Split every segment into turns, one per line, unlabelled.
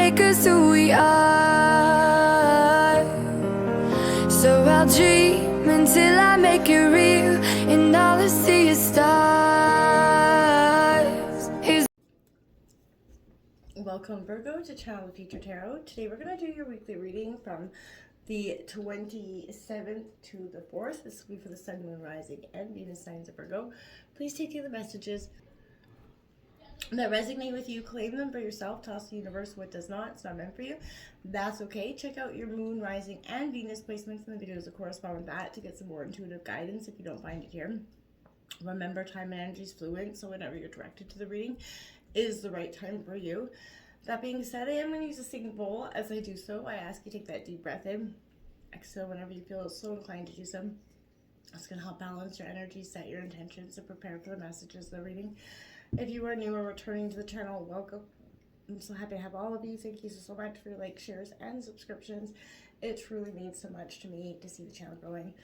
make us who we are. So I'll dream until I make it real, and all I see is stars.
Welcome, Virgo, to Channel of Future Tarot. Today we're going to do your weekly reading from the 27th to the 4th. This will be for the Sun, Moon, Rising, and Venus signs of Virgo. Please take the messages that resonate with you, claim them for yourself, toss the universe what does not. It's not meant for you. That's okay. Check out your Moon, Rising, and Venus placements in the videos that correspond with that to get some more intuitive guidance if you don't find it here. Remember, time and energy is fluid, so whenever you're directed to the reading is the right time for you. That being said, I am going to use a singing bowl. As I do so, I ask you to take that deep breath in. Exhale whenever you feel so inclined to do so. It's going to help balance your energy, set your intentions, and prepare for the messages of the reading. If you are new or returning to the channel, welcome. I'm so happy to have all of you. Thank you so much for your likes, shares, and subscriptions. It truly means so much to me to see the channel growing.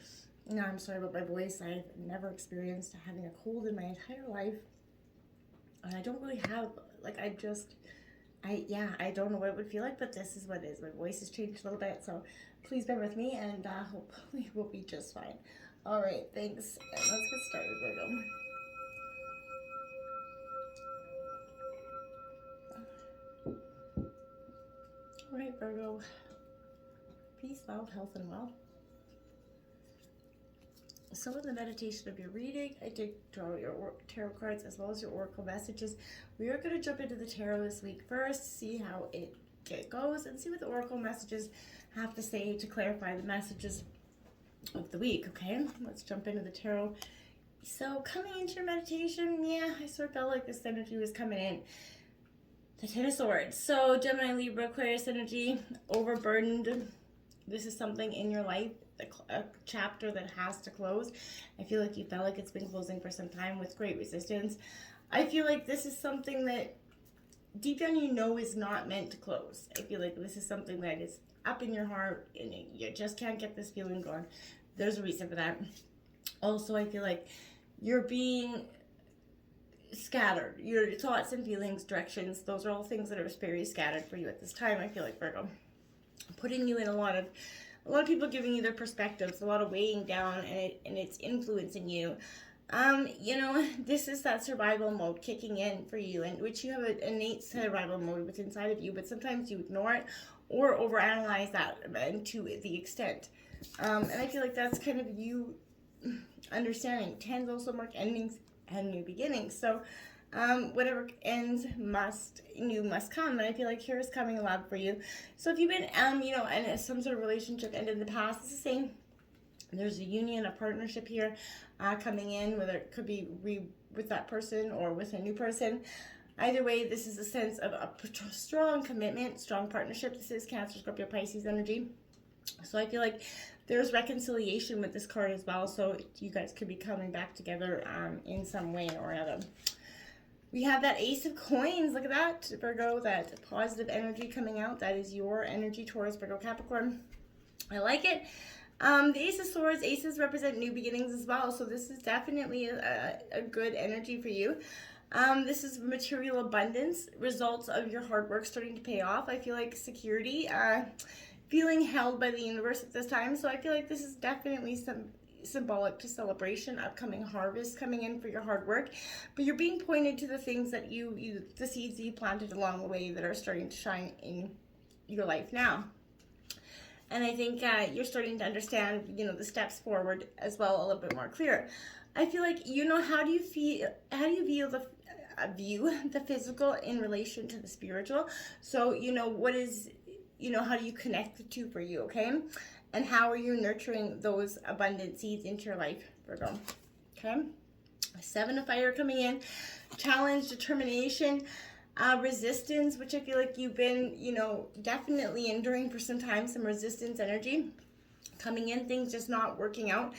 Now, I'm sorry about my voice. I've never experienced having a cold in my entire life. And I don't really have, I don't know what it would feel like, but this is what it is. My voice has changed a little bit, so please bear with me, and hopefully we'll be just fine. All right, thanks, and let's get started, Virgo. All right, Virgo. Peace, love, health, and wealth. So in the meditation of your reading, I did draw your tarot cards as well as your oracle messages. We are going to jump into the tarot this week first, see how it goes, and see what the oracle messages have to say to clarify the messages of the week, okay? Let's jump into the tarot. So coming into your meditation, I sort of felt like this energy was coming in. The Ten of Swords. So Gemini, Libra, Aquarius energy, overburdened. This is something in your life, a chapter that has to close. I feel like you felt like it's been closing for some time with great resistance. I feel like this is something that deep down you know is not meant to close. I feel like this is something that is up in your heart and you just can't get this feeling going. There's a reason for that. Also, I feel like you're being scattered. Your thoughts and feelings, directions, those are all things that are very scattered for you at this time. I feel like, Virgo, putting you in a lot of people giving you their perspectives, a lot of weighing down, and it's influencing you. This is that survival mode kicking in for you, in which you have an innate survival mode within inside of you, but sometimes you ignore it or overanalyze that to the extent. And I feel like that's kind of you understanding. Tens also mark endings and new beginnings. So whatever ends new must come, and I feel like here is coming a lot for you. So if you've been and some sort of relationship ended in the past, it's the same. There's a union, a partnership here coming in, whether it could be with that person or with a new person. Either way, this is a sense of a strong commitment, strong partnership. This is Cancer, Scorpio, Pisces energy. So I feel like there's reconciliation with this card as well. So you guys could be coming back together in some way or another. We have that Ace of Coins. Look at that, Virgo, that positive energy coming out. That is your energy, Taurus, Virgo, Capricorn. I like it. The Ace of Swords, aces represent new beginnings as well. So this is definitely a good energy for you. This is material abundance, results of your hard work starting to pay off. I feel like security, feeling held by the universe at this time. So I feel like this is definitely symbolic to celebration, upcoming harvest coming in for your hard work, but you're being pointed to the things that the seeds that you planted along the way that are starting to shine in your life now. And I think you're starting to understand, the steps forward as well a little bit more clear. I feel like, how do you view the physical in relation to the spiritual? So, what is, how do you connect the two for you, okay? And how are you nurturing those abundant seeds into your life, Virgo? Okay? Seven of Fire coming in. Challenge, determination, resistance, which I feel like you've been, definitely enduring for some time. Some resistance energy coming in. Things just not working out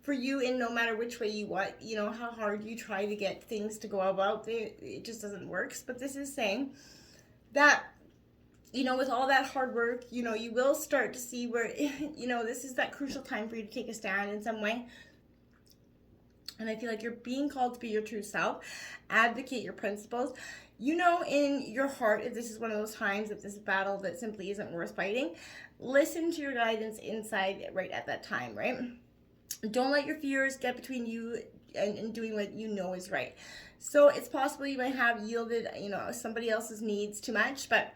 for you in no matter which way you want. How hard you try to get things to go about. It just doesn't work. But this is saying that with all that hard work, you will start to see where, this is that crucial time for you to take a stand in some way. And I feel like you're being called to be your true self, advocate your principles. You know in your heart if this is one of those times, if this battle that simply isn't worth fighting. Listen to your guidance inside right at that time, right? Don't let your fears get between you and doing what you know is right. So it's possible you might have yielded, somebody else's needs too much, but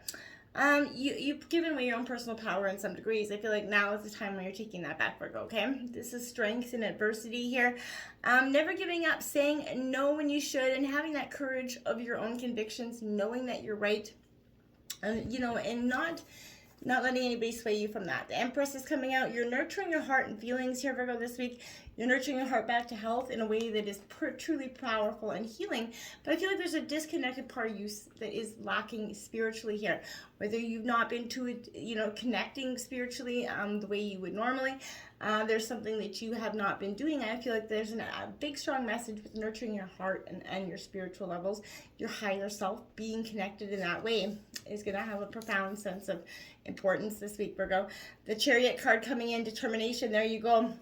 you've given away your own personal power in some degrees. I feel like now is the time when you're taking that back, Virgo, okay? This is strength in adversity here. Never giving up, saying no when you should, and having that courage of your own convictions, knowing that you're right, and not letting anybody sway you from that. The Empress is coming out. You're nurturing your heart and feelings here, Virgo, this week. You're nurturing your heart back to health in a way that is truly powerful and healing. But I feel like there's a disconnected part of you that is lacking spiritually here. Whether you've not been connecting spiritually the way you would normally, there's something that you have not been doing. I feel like there's a big, strong message with nurturing your heart and your spiritual levels. Your higher self, being connected in that way, is going to have a profound sense of importance this week, Virgo. The Chariot card coming in, determination. There you go.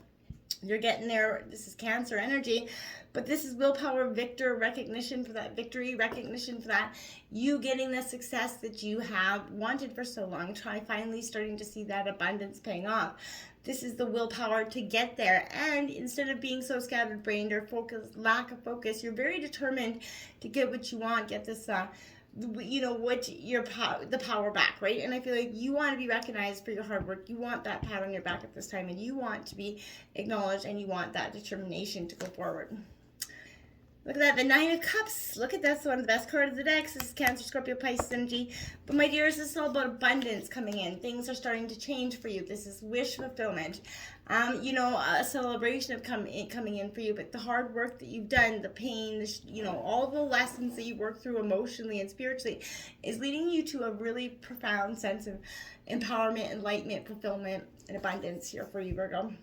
You're getting there. This is Cancer energy, but this is willpower, recognition for that victory, recognition for that, you getting the success that you have wanted for so long. Finally starting to see that abundance paying off. This is the willpower to get there, and instead of being so scattered-brained or lack of focus, you're very determined to get what you want, get this the power back, right? And I feel like you want to be recognized for your hard work. You want that pat on your back at this time, and you want to be acknowledged, and you want that determination to go forward. Look at that, the Nine of Cups. Look at that, it's one of the best cards of the deck. This is Cancer, Scorpio, Pisces energy. But my dears, this is all about abundance coming in. Things are starting to change for you. This is wish fulfillment. A celebration of coming in for you. But the hard work that you've done, the pain, all the lessons that you worked through emotionally and spiritually is leading you to a really profound sense of empowerment, enlightenment, fulfillment, and abundance here for you, Virgo.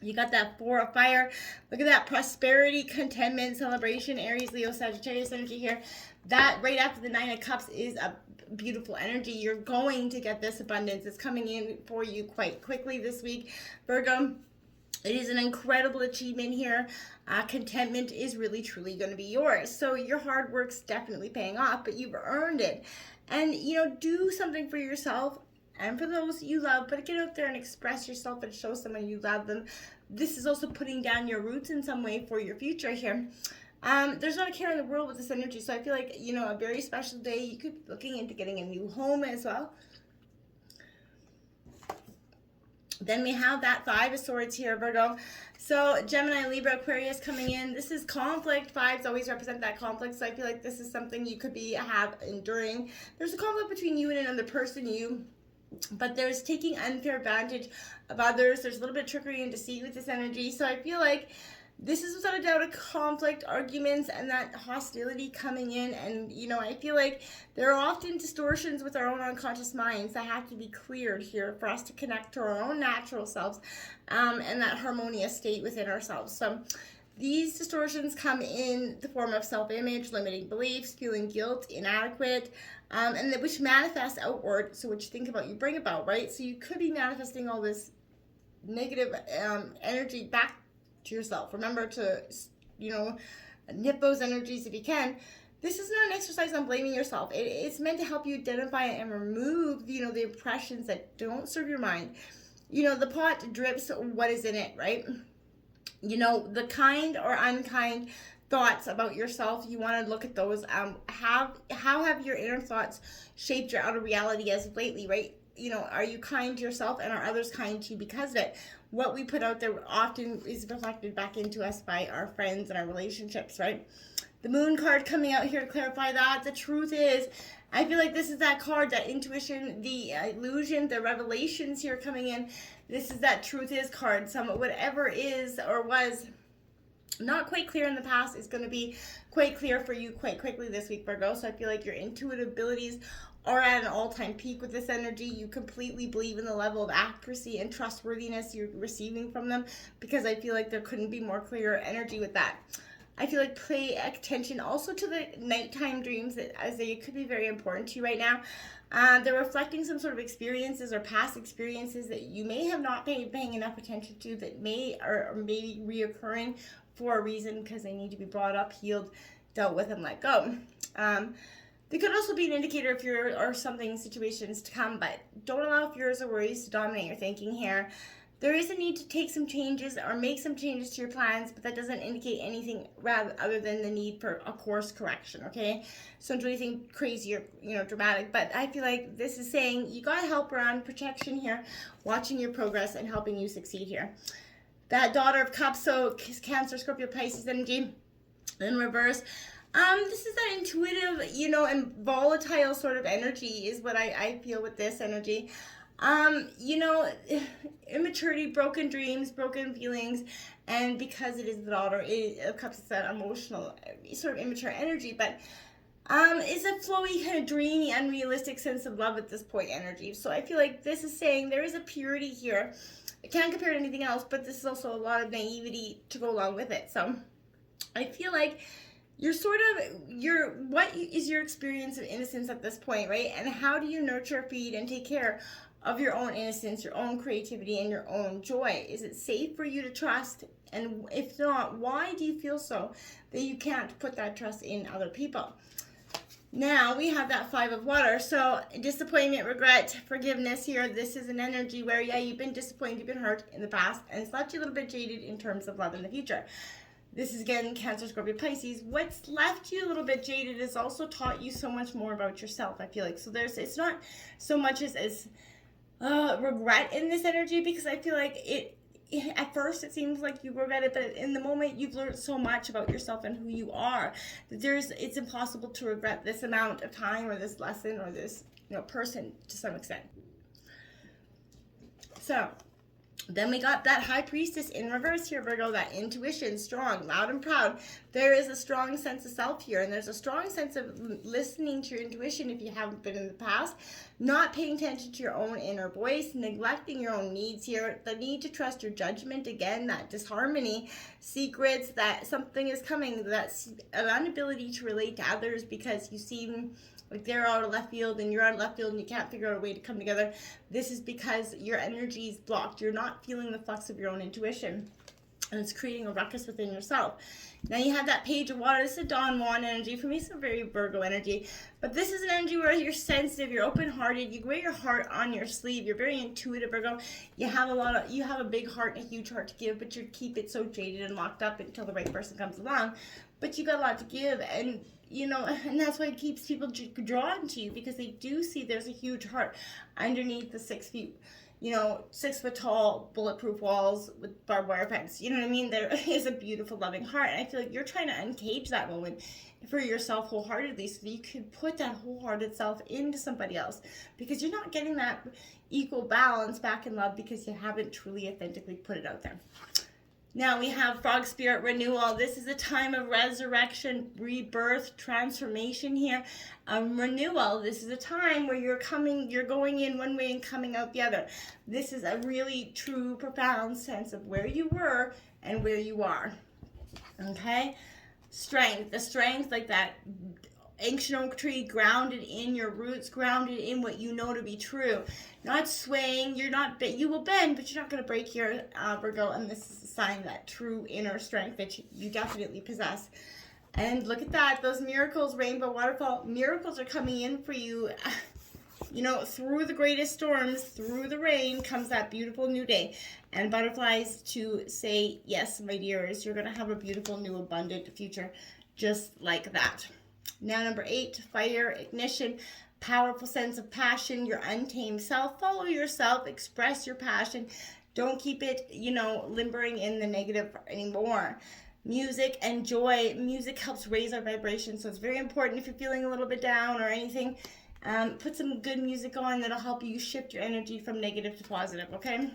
You got that Four of Fire. Look at that prosperity, contentment, celebration, Aries, Leo, Sagittarius energy here. That right after the Nine of Cups is a beautiful energy. You're going to get this abundance. It's coming in for you quite quickly this week, Virgo. It is an incredible achievement here. Contentment is really, truly going to be yours. So your hard work's definitely paying off, but you've earned it. And, do something for yourself and for those you love, but get out there and express yourself and show someone you love them. This is also putting down your roots in some way for your future here. There's not a care in the world with this energy, so I feel like, a very special day. You could be looking into getting a new home as well. Then we have that Five of Swords here, Virgo. So Gemini, Libra, Aquarius coming in. This is conflict. Fives always represent that conflict. So I feel like this is something you could have enduring. There's a conflict between you and another person, but there's taking unfair advantage of others. There's a little bit of trickery and deceit with this energy. So I feel like this is without a doubt a conflict, arguments, and that hostility coming in. And, I feel like there are often distortions with our own unconscious minds that have to be cleared here for us to connect to our own natural selves and that harmonious state within ourselves. So these distortions come in the form of self-image, limiting beliefs, feeling guilt, inadequate, and which manifests outward. So what you think about, you bring about, right? So you could be manifesting all this negative energy back to yourself. Remember to, nip those energies if you can. This is not an exercise on blaming yourself. It's meant to help you identify and remove, the impressions that don't serve your mind. The pot drips what is in it, right? The kind or unkind thoughts about yourself, you want to look at those. How have your inner thoughts shaped your outer reality as of lately, right? Are you kind to yourself, and are others kind to you because of it? What we put out there often is reflected back into us by our friends and our relationships, right? The Moon card coming out here to clarify that. The truth is, I feel like this is that card, that intuition, the illusion, the revelations here coming in. This is that truth is card. Whatever is or was not quite clear in the past is going to be quite clear for you quite quickly this week, Virgo. So I feel like your intuitive abilities are at an all-time peak with this energy. You completely believe in the level of accuracy and trustworthiness you're receiving from them, because I feel like there couldn't be more clear energy with that. I feel like pay attention also to the nighttime dreams, as they could be very important to you right now. They're reflecting some sort of experiences or past experiences that you may have not been paying enough attention to, that may or maybe reoccurring for a reason, because they need to be brought up, healed, dealt with, and let go. They could also be an indicator of fear or something, situations to come, but don't allow fears or worries to dominate your thinking here. There is a need to take some changes or make some changes to your plans, but that doesn't indicate anything rather other than the need for a course correction, okay? So don't do anything crazy or, dramatic, but I feel like this is saying you got help around protection here, watching your progress and helping you succeed here. That Daughter of Cups, so Cancer, Scorpio, Pisces energy in reverse. This is that intuitive, and volatile sort of energy is what I feel with this energy. Immaturity, broken dreams, broken feelings, and because it is the Daughter of Cups, it's that emotional, sort of immature energy, but it's a flowy, kind of dreamy, unrealistic sense of love at this point energy. So I feel like this is saying there is a purity here. I can't compare to anything else, but this is also a lot of naivety to go along with it. So I feel like what is your experience of innocence at this point, right? And how do you nurture, feed, and take care of your own innocence, your own creativity, and your own joy? Is it safe for you to trust? And if not, why do you feel so that you can't put that trust in other people? Now we have that Five of Water. So disappointment, regret, forgiveness here. This is an energy where, yeah, you've been disappointed, you've been hurt in the past, and it's left you a little bit jaded in terms of love in the future. This is, again, Cancer, Scorpio, Pisces. What's left you a little bit jaded has also taught you so much more about yourself, I feel like. So it's not so much as regret in this energy, because I feel like at first it seems like you regret it, but in the moment you've learned so much about yourself and who you are that it's impossible to regret this amount of time or this lesson or this person to some extent. So then we got that High Priestess in reverse here, Virgo, that intuition, strong, loud and proud. There is a strong sense of self here, and there's a strong sense of listening to your intuition if you haven't been in the past, not paying attention to your own inner voice, neglecting your own needs here, the need to trust your judgment, again, that disharmony, secrets, that something is coming, that's an inability to relate to others because you seem like they're out of left field and you're out of left field and you can't figure out a way to come together. This is because your energy is blocked. You're not feeling the flux of your own intuition, and it's creating a ruckus within yourself. Now you have that Page of Water. This is a Don Juan energy. For me, it's a very Virgo energy. But this is an energy where you're sensitive, you're open-hearted, you wear your heart on your sleeve. You're very intuitive, Virgo. You have a big heart and a huge heart to give, but you keep it so jaded and locked up until the right person comes along. But you got a lot to give, and and that's why it keeps people drawn to you, because they do see there's a huge heart underneath the 6 feet, 6 foot tall bulletproof walls with barbed wire fence. You know what I mean? There is a beautiful, loving heart, and I feel like you're trying to uncage that moment for yourself wholeheartedly, so that you can put that wholehearted self into somebody else, because you're not getting that equal balance back in love because you haven't truly, authentically put it out there. Now we have Frog Spirit Renewal. This is a time of resurrection, rebirth, transformation here. Renewal. This is a time where you're going in one way and coming out the other. This is a really true, profound sense of where you were and where you are. Okay? Strength. The strength, like that ancient oak tree, grounded in your roots, grounded in what you know to be true. Not swaying, you will bend, but you're not going to break here, Virgo, and this is a sign of that true inner strength that you definitely possess. And look at that, those miracles, rainbow, waterfall, miracles are coming in for you. Through the greatest storms, through the rain, comes that beautiful new day. And butterflies to say, yes, my dears, you're going to have a beautiful, new, abundant future, just like that. Now, number 8, fire, ignition, powerful sense of passion, your untamed self. Follow yourself, express your passion. Don't keep it, limbering in the negative anymore. Music and joy. Music helps raise our vibration, so it's very important if you're feeling a little bit down or anything. Put some good music on that'll help you shift your energy from negative to positive, okay?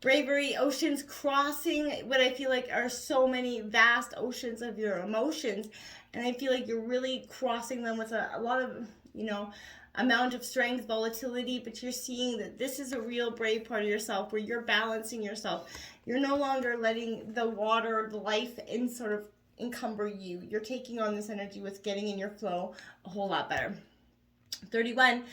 Bravery, oceans crossing, what I feel like are so many vast oceans of your emotions. And I feel like you're really crossing them with a lot of, amount of strength, volatility, but you're seeing that this is a real brave part of yourself where you're balancing yourself. You're no longer letting the water, the life sort of encumber you. You're taking on this energy with getting in your flow a whole lot better. 31,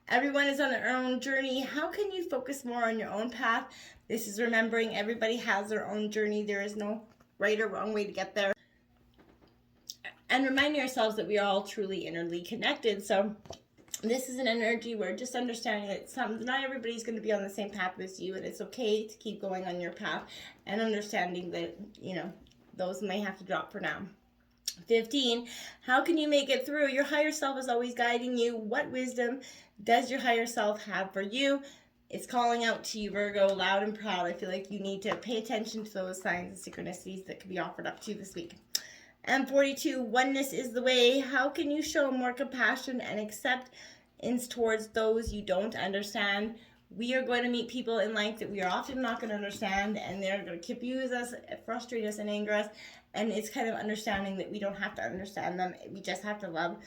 everyone is on their own journey. How can you focus more on your own path? This is remembering everybody has their own journey. There is no right or wrong way to get there. and reminding ourselves that we are all truly innerly connected. So this is an energy where just understanding that not everybody's going to be on the same path as you, and it's okay to keep going on your path, and understanding that, those may have to drop for now. 15, how can you make it through? Your higher self is always guiding you. What wisdom does your higher self have for you? It's calling out to you, Virgo, loud and proud. I feel like you need to pay attention to those signs and synchronicities that can be offered up to you this week. And 42, oneness is the way. How can you show more compassion and acceptance towards those you don't understand? We are going to meet people in life that we are often not going to understand, and they're going to confuse us, frustrate us, and anger us. And it's kind of understanding that we don't have to understand them. We just have to love.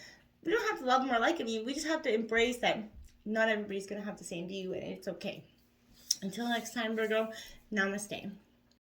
We don't have to love them or like them. We just have to embrace that not everybody's going to have the same view, and it's okay. Until next time, Virgo, namaste.